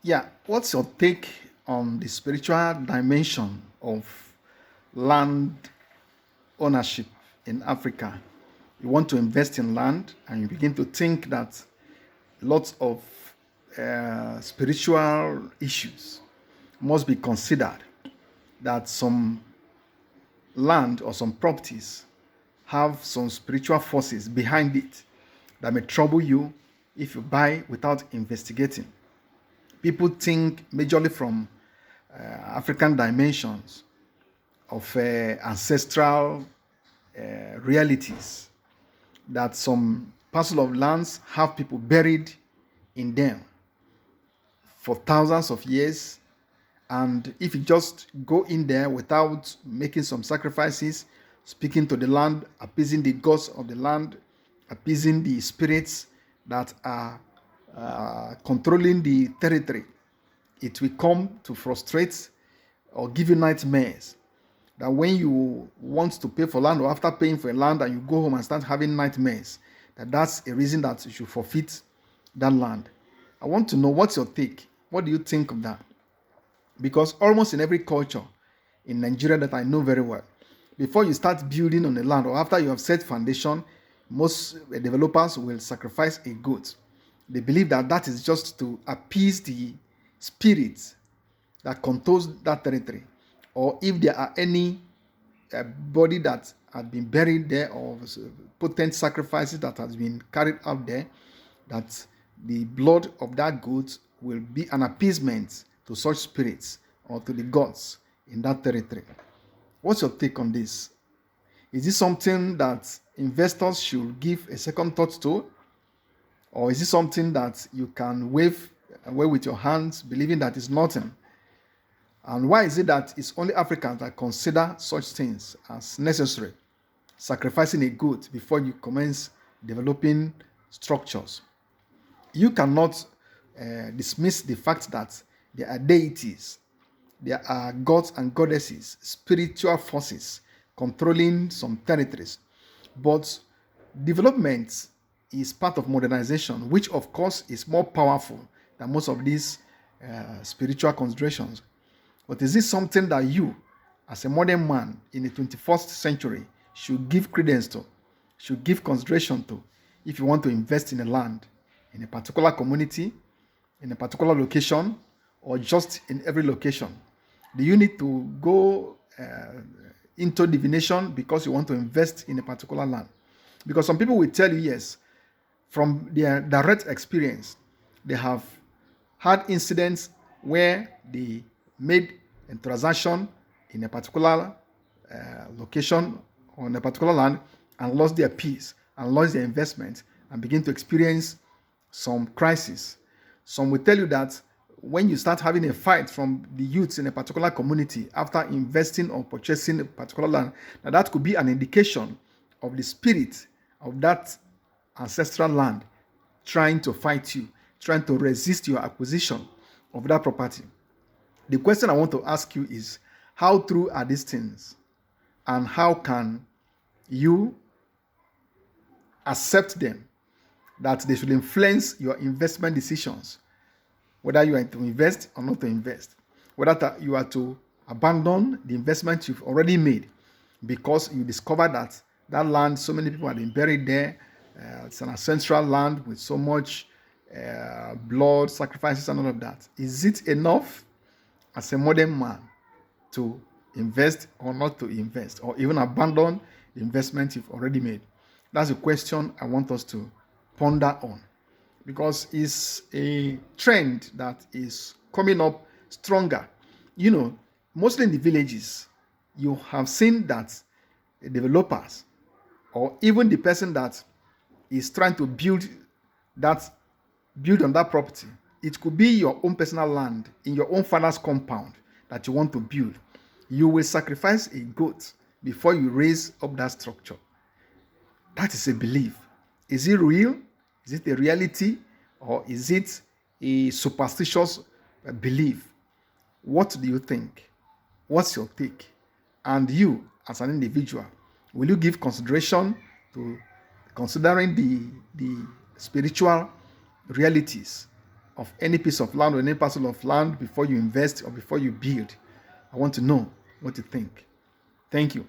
Yeah, what's your take on the spiritual dimension of land ownership in Africa? You want to invest in land and you begin to think that lots of spiritual issues must be considered, that some land or some properties have some spiritual forces behind it that may trouble you if you buy without investigating. People think majorly from African dimensions of ancestral realities, that some parcel of lands have people buried in them for thousands of years. And if you just go in there without making some sacrifices, speaking to the land, appeasing the gods of the land, appeasing the spirits that are controlling the territory, it will come to frustrate or give you nightmares. That when you want to pay for land, or after paying for a land and you go home and start having nightmares, that's a reason that you should forfeit that land. I want to know, what's your take? What do you think of that? Because almost in every culture in Nigeria that I know very well, before you start building on a land or after you have set foundation, most developers will sacrifice a goat. They believe that that is just to appease the spirits that controls that territory, or if there are any body that had been buried there, or potent sacrifices that has been carried out there, that the blood of that goat will be an appeasement to such spirits or to the gods in that territory. What's your take on this? Is this something that investors should give a second thought to? Or is it something that you can wave away with your hands, believing that it's nothing? And why is it that it's only Africans that consider such things as necessary? Sacrificing a goat before you commence developing structures. You cannot dismiss the fact that there are deities, there are gods and goddesses, spiritual forces controlling some territories. But development is part of modernization, which of course is more powerful than most of these spiritual considerations. But is this something that you, as a modern man in the 21st century, should give credence to, should give consideration to, if you want to invest in a land, in a particular community, in a particular location, or just in every location? Do you need to go into divination because you want to invest in a particular land? Because some people will tell you, yes, from their direct experience, they have had incidents where they made a transaction in a particular location or in a particular land and lost their peace and lost their investment and begin to experience some crisis. Some will tell you that when you start having a fight from the youths in a particular community after investing or purchasing a particular land, that could be an indication of the spirit of that ancestral land trying to fight you, trying to resist your acquisition of that property. The question I want to ask you is, how true are these things? And how can you accept them, that they should influence your investment decisions, whether you are to invest or not to invest, whether you are to abandon the investment you've already made because you discover that that land, so many people have been buried there, it's an ancestral land with so much blood, sacrifices and all of that. Is it enough as a modern man to invest or not to invest, or even abandon the investment you've already made? That's a question I want us to ponder on, because it's a trend that is coming up stronger. You know, mostly in the villages, you have seen that the developers, or even the person that is trying to build on that property, it could be your own personal land in your own father's compound that you want to build. You will sacrifice a goat before you raise up that structure. That is a belief. Is it real? Is it a reality? Or is it a superstitious belief? What do you think? What's your take? And you, as an individual, will you give consideration to considering the spiritual realities of any piece of land or any parcel of land before you invest or before you build. I want to know what you think. Thank you.